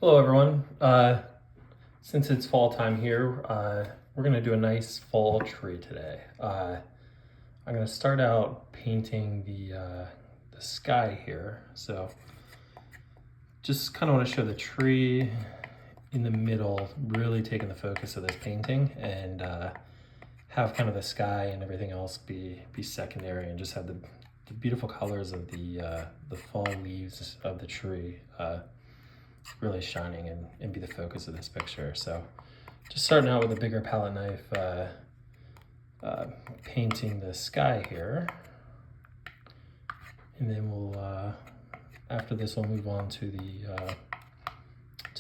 Hello everyone. Since it's fall time here, we're gonna do a nice fall tree today. I'm gonna start out painting the sky here. So just kind of want to show the tree in the middle, really taking the focus of this painting, and have kind of the sky and everything else be secondary, and just have the beautiful colors of the fall leaves of the tree really shining and be the focus of this picture. So just starting out with a bigger palette knife, painting the sky here. And then we'll, after this, we'll move on to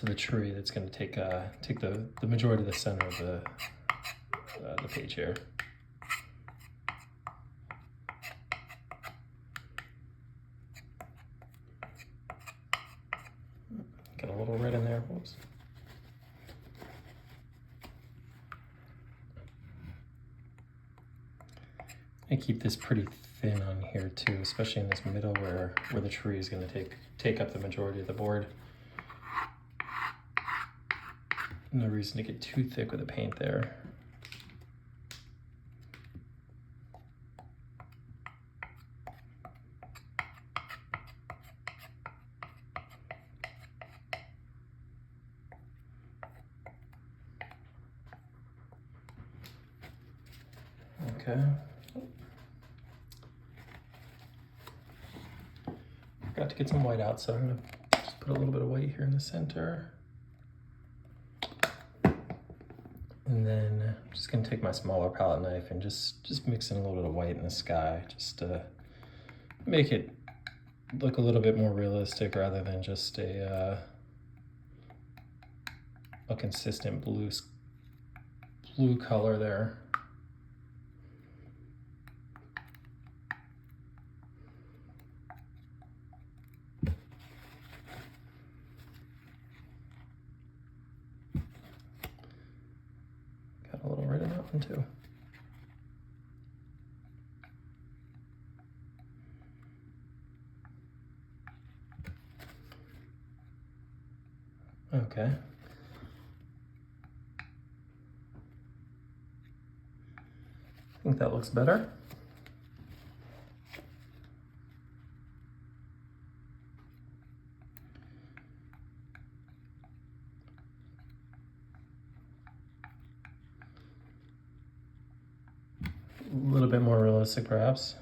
the tree that's going to take the majority of the center of the page here. Got a little red in there. Whoops. I keep this pretty thin on here too, especially in this middle where the tree is going to take up the majority of the board. No reason to get too thick with the paint there. Okay. Forgot to get some white out, so I'm gonna just put a little bit of white here in the center. And then I'm just gonna take my smaller palette knife and just mix in a little bit of white in the sky, just to make it look a little bit more realistic rather than just a consistent blue color there. Got a little red in that one too. Okay. I think that looks better. A little bit more realistic, perhaps.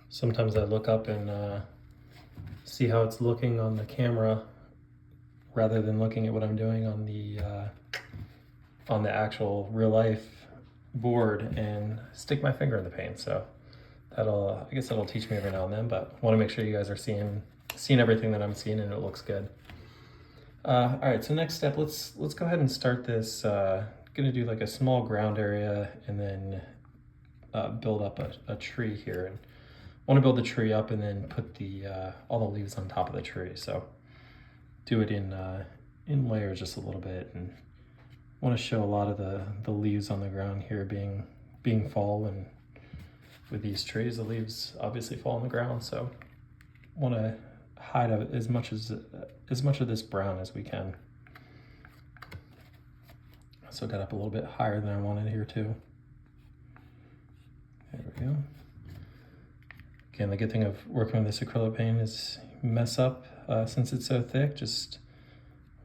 Sometimes I look up and see how it's looking on the camera rather than looking at what I'm doing on the actual real life board and stick my finger in the paint. So I guess that'll teach me every now and then, but I want to make sure you guys are seeing everything that I'm seeing and it looks good. All right, so next step, let's go ahead and start this. Gonna do like a small ground area and then build up a tree here. And want to build the tree up and then put all the leaves on top of the tree. So do it in layers just a little bit, and want to show a lot of the leaves on the ground here being fall, and with these trees the leaves obviously fall on the ground, so want to hide as much of this brown as we can. So got up a little bit higher than I wanted here too. There we go. Again, the good thing of working with this acrylic paint is mess up since it's so thick, just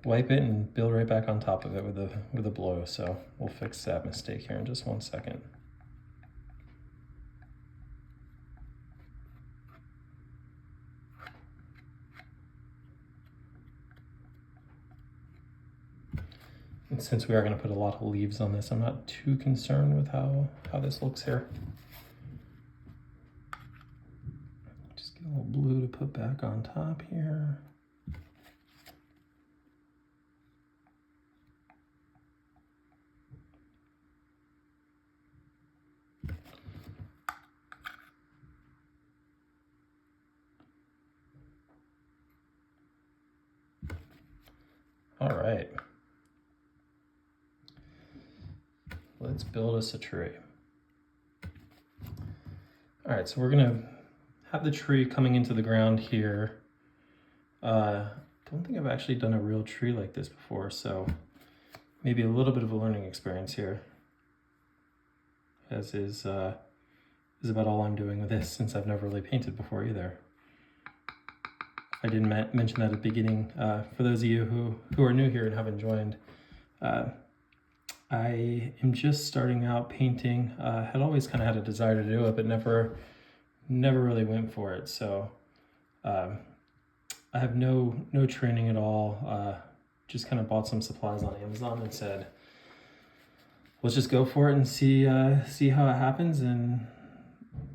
wipe it and build right back on top of it with a blow. So we'll fix that mistake here in just 1 second. And since we are going to put a lot of leaves on this, I'm not too concerned with how this looks here. Just get a little blue to put back on top here. All right. Let's build us a tree. All right, so we're gonna have the tree coming into the ground here. Don't think I've actually done a real tree like this before, so maybe a little bit of a learning experience here, as is about all I'm doing with this, since I've never really painted before either. I didn't mention that at the beginning. For those of you who are new here and haven't joined, I am just starting out painting. Had always kind of had a desire to do it, but never really went for it. So I have no training at all. Just kind of bought some supplies on Amazon and said, let's just go for it and see how it happens, and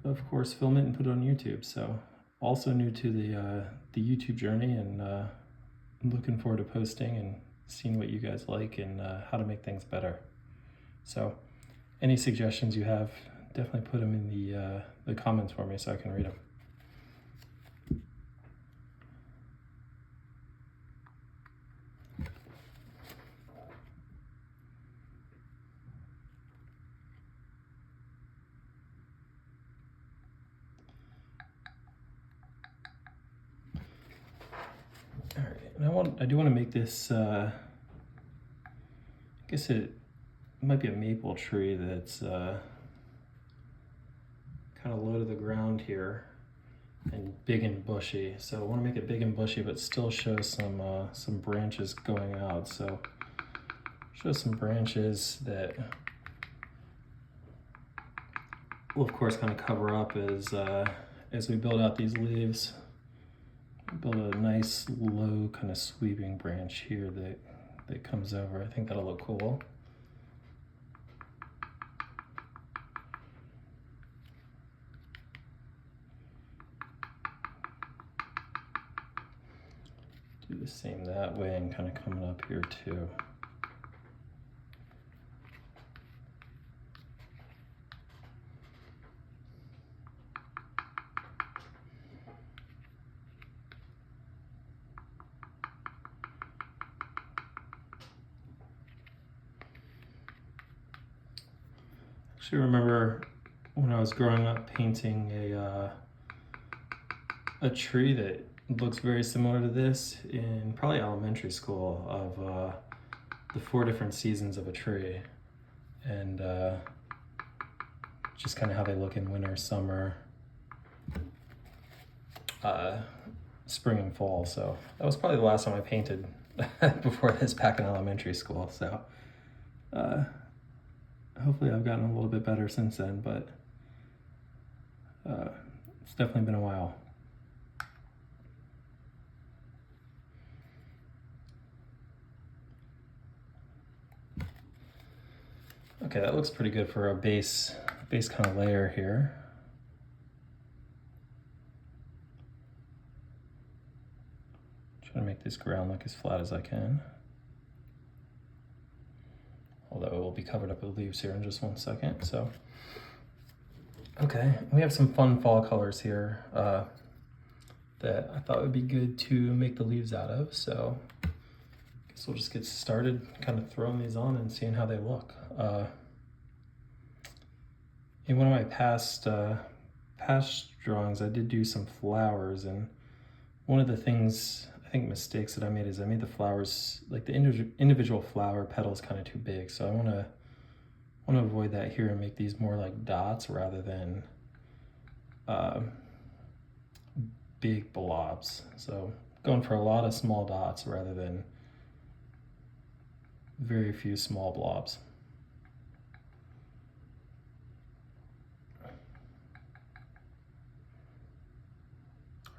of course film it and put it on YouTube. So also new to the YouTube journey, and I'm looking forward to posting and seeing what you guys like and how to make things better. So any suggestions you have, definitely put them in the comments for me so I can read them. All right, and I do want to make this, I guess it might be a maple tree that's kind of low to the ground here and big and bushy. So I want to make it big and bushy, but still show some branches going out. So show some branches that will of course kind of cover up as we build out these leaves. Build a nice low kind of sweeping branch here that comes over. I think that'll look cool. Do the same that way and kind of coming up here too. I remember when I was growing up painting a tree that looks very similar to this in probably elementary school, of the 4 different seasons of a tree, and just kind of how they look in winter, summer, spring and fall. So that was probably the last time I painted before this, back in elementary school. So hopefully I've gotten a little bit better since then, but it's definitely been a while. Okay, that looks pretty good for a base kind of layer here. Trying to make this ground look as flat as I can. Although it will be covered up with leaves here in just one second. So, okay, we have some fun fall colors here that I thought would be good to make the leaves out of. So, I guess we'll just get started, kind of throwing these on and seeing how they look. In one of my past drawings, I did do some flowers, and one of the things, I think mistakes that I made, is I made the flowers, like the individual flower petals, kind of too big. So I want to avoid that here and make these more like dots rather than big blobs. So going for a lot of small dots rather than very few small blobs.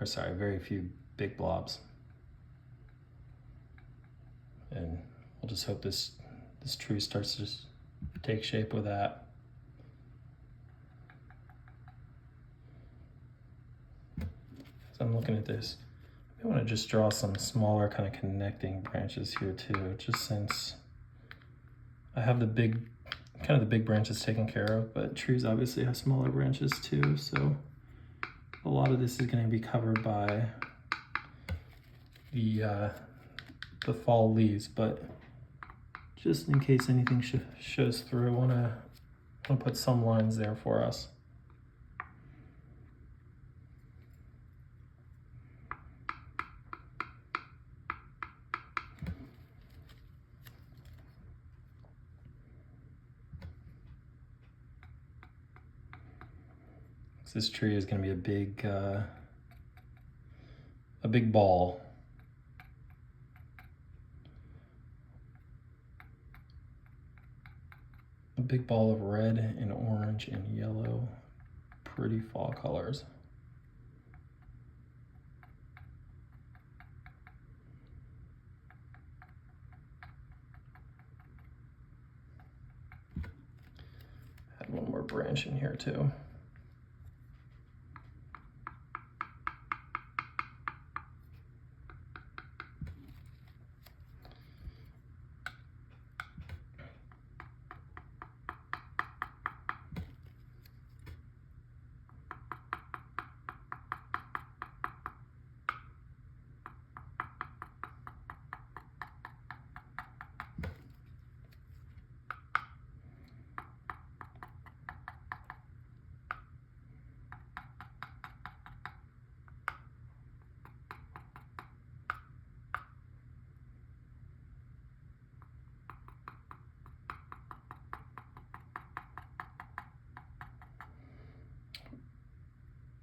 Or sorry, very few big blobs. And we'll just hope this tree starts to just take shape with that. As I'm looking at this, I want to just draw some smaller kind of connecting branches here too, just since I have the big branches taken care of, but trees obviously have smaller branches too, so a lot of this is going to be covered by the fall leaves, but just in case anything shows through, I want to put some lines there for us. This tree is going to be a big ball. A big ball of red and orange and yellow, pretty fall colors. Add one more branch in here too.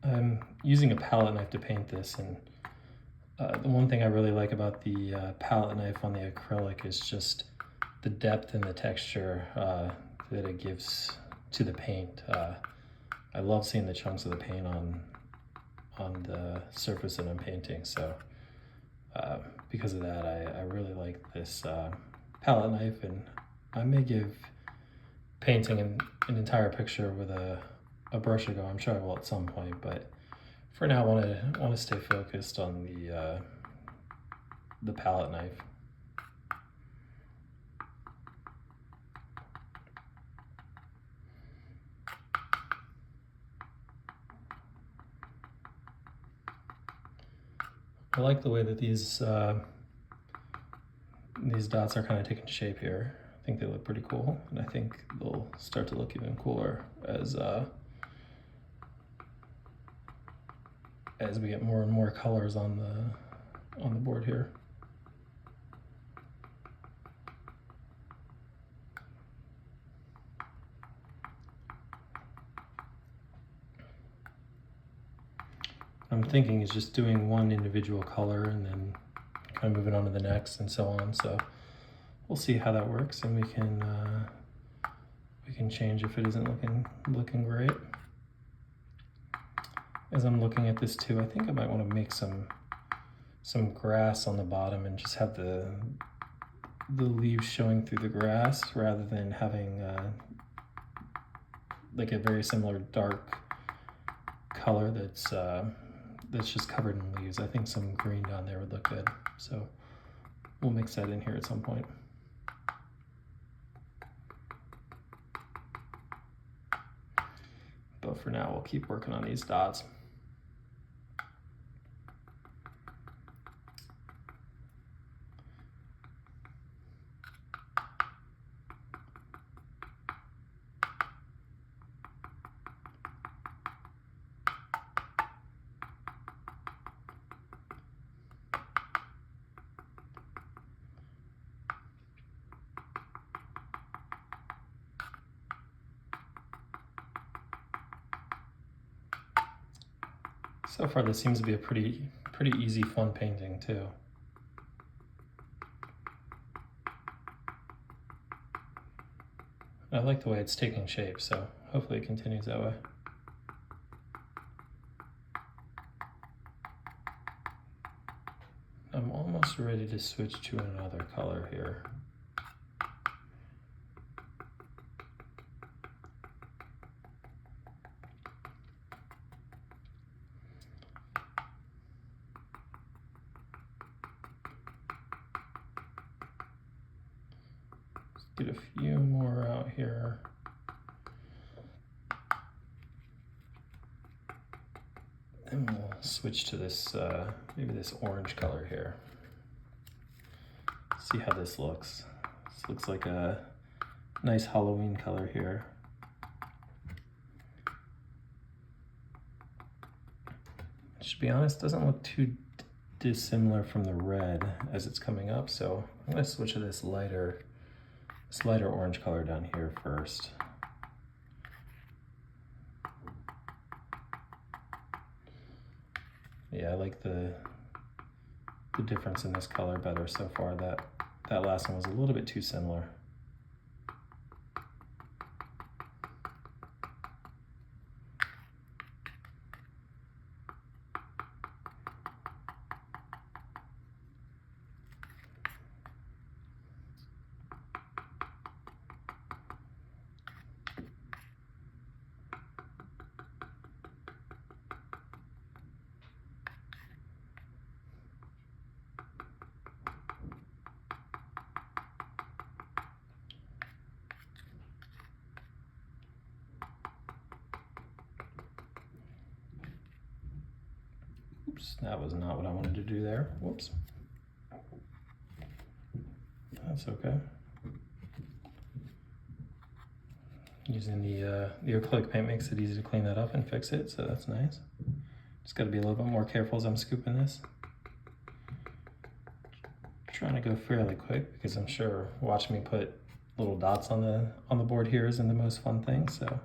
I'm using a palette knife to paint this, and the one thing I really like about the palette knife on the acrylic is just the depth and the texture that it gives to the paint. I love seeing the chunks of the paint on the surface that I'm painting, so because of that I really like this palette knife, and I may give painting an entire picture with a brush ago. I'm sure I will at some point, but for now I want to stay focused on the palette knife. I like the way that these dots are kind of taking shape here. I think they look pretty cool, and I think they'll start to look even cooler as we get more and more colors on the board here. I'm thinking is just doing one individual color and then kind of moving on to the next and so on. So we'll see how that works, and we can change if it isn't looking great. As I'm looking at this too, I think I might want to make some grass on the bottom and just have the leaves showing through the grass rather than having like a very similar dark color that's just covered in leaves. I think some green down there would look good, so we'll mix that in here at some point. But for now, we'll keep working on these dots. So far, this seems to be a pretty easy, fun painting too. I like the way it's taking shape, so hopefully it continues that way. I'm almost ready to switch to another color here. Get a few more out here. And we'll switch to this, maybe this orange color here. See how this looks. This looks like a nice Halloween color here. To be honest, doesn't look too dissimilar from the red as it's coming up, so I'm going to switch to this lighter orange color down here first. Yeah, I like the difference in this color better so far. That last one was a little bit too similar. Oops, that was not what I wanted to do there. Whoops. That's okay. Using the acrylic paint makes it easy to clean that up and fix it, so that's nice. Just got to be a little bit more careful as I'm scooping this. Trying to go fairly quick because I'm sure watching me put little dots on the board here isn't the most fun thing, so.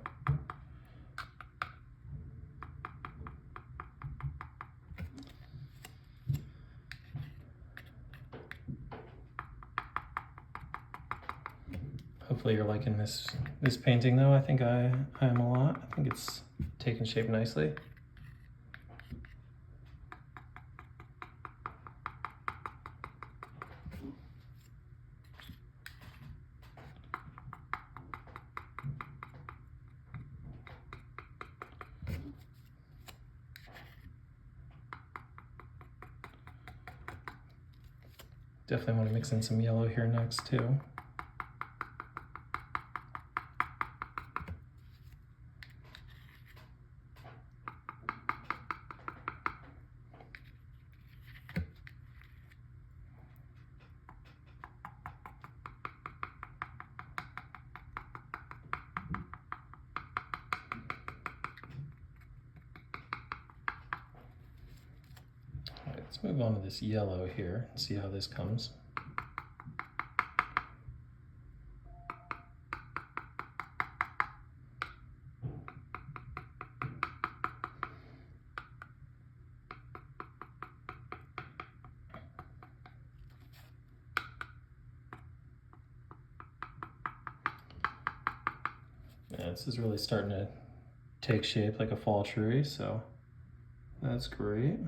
Hopefully you're liking this painting though. I think I am a lot. I think it's taking shape nicely. Definitely want to mix in some yellow here next too. Let's move on to this yellow here and see how this comes. Yeah, this is really starting to take shape like a fall tree, so that's great.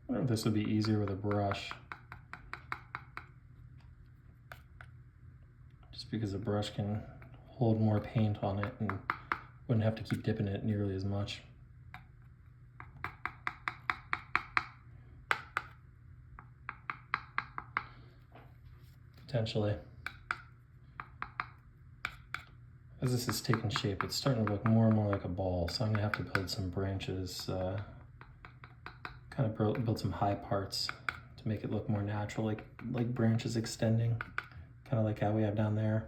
I wonder if this would be easier with a brush. Just because a brush can hold more paint on it and wouldn't have to keep dipping it nearly as much. Potentially. As this is taking shape, it's starting to look more and more like a ball, so I'm gonna have to build some branches, kind of build some high parts to make it look more natural, like branches extending, kind of like how we have down there.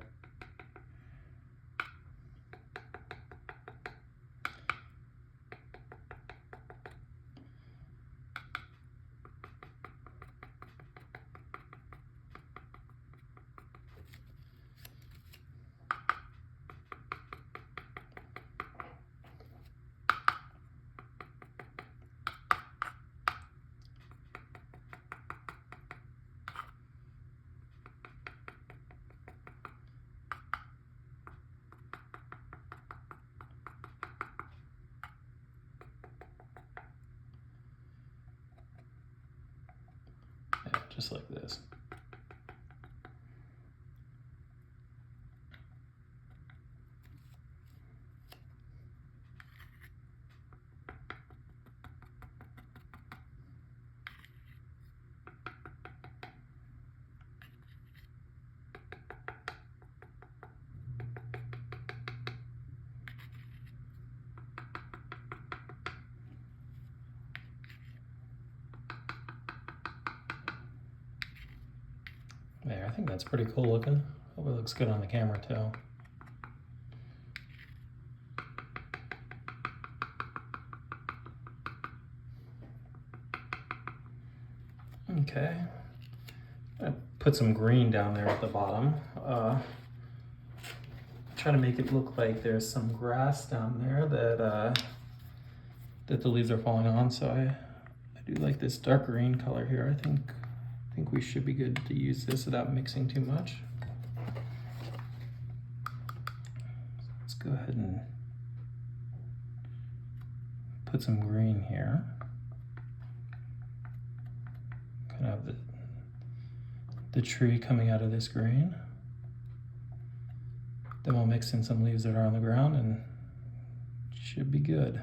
Yeah, just like this. There, I think that's pretty cool looking. Hope it looks good on the camera too. Okay. I put some green down there at the bottom. Trying to make it look like there's some grass down there that the leaves are falling on. So I do like this dark green color here. I think we should be good to use this without mixing too much. Let's go ahead and put some green here. Kind of have the tree coming out of this green. Then we'll mix in some leaves that are on the ground and it should be good.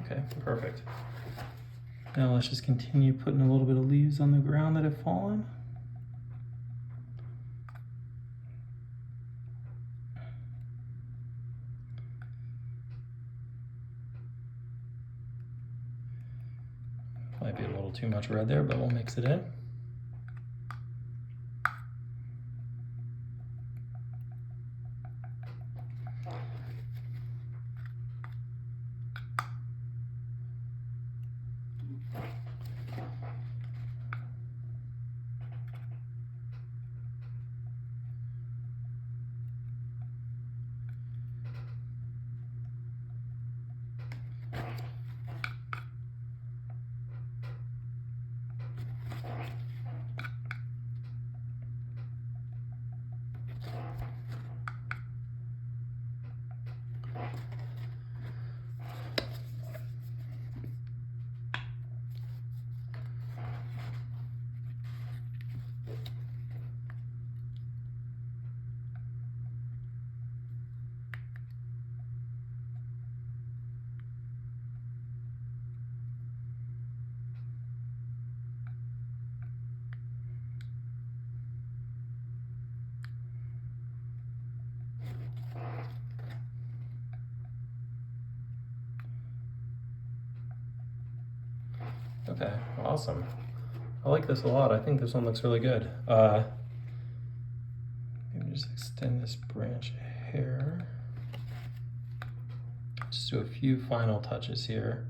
Okay, perfect. Now let's just continue putting a little bit of leaves on the ground that have fallen. Might be a little too much red there, but we'll mix it in. Okay, awesome. I like this a lot. I think this one looks really good. Maybe just extend this branch a hair. Just do a few final touches here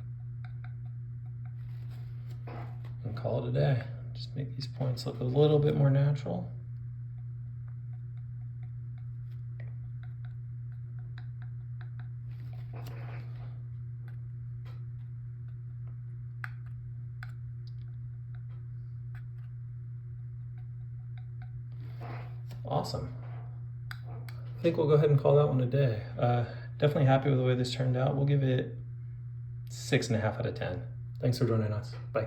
and call it a day. Just make these points look a little bit more natural. Awesome. I think we'll go ahead and call that one a day. Definitely happy with the way this turned out. We'll give it 6.5 out of 10. Thanks for joining us. Bye.